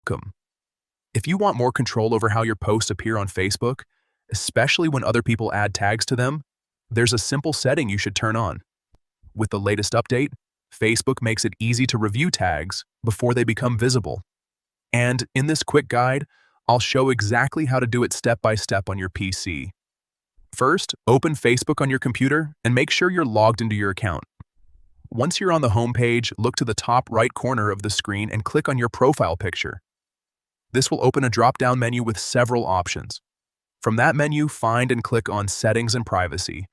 Welcome. If you want more control over how your posts appear on Facebook, especially when other people add tags to them, there's a simple setting you should turn on. With the latest update, Facebook makes it easy to review tags before they become visible. And in this quick guide, I'll show exactly how to do it step by step on your PC. First, open Facebook on your computer and make sure you're logged into your account. Once you're on the home page, look to the top right corner of the screen and click on your profile picture. This will open a drop-down menu with several options. From that menu, find and click on Settings and Privacy.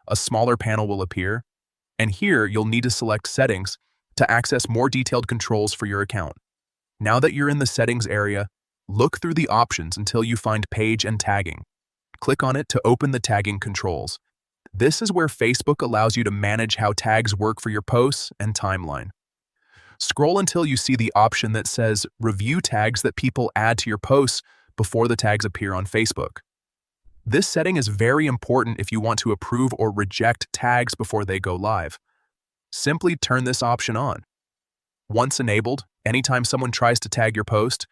A smaller panel will appear, and here you'll need to select Settings to access more detailed controls for your account. Now that you're in the Settings area, look through the options until you find Page and Tagging. Click on it to open the tagging controls. This is where Facebook allows you to manage how tags work for your posts and timeline. Scroll until you see the option that says Review tags that people add to your posts before the tags appear on Facebook. This setting is very important if you want to approve or reject tags before they go live. Simply turn this option on. Once enabled, anytime someone tries to tag your post,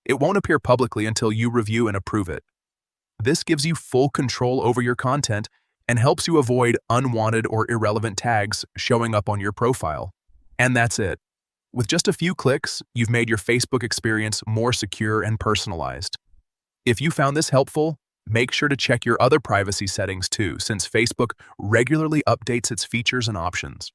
it won't appear publicly until you review and approve it. This gives you full control over your content and helps you avoid unwanted or irrelevant tags showing up on your profile. And that's it. With just a few clicks, you've made your Facebook experience more secure and personalized. If you found this helpful, make sure to check your other privacy settings too, since Facebook regularly updates its features and options.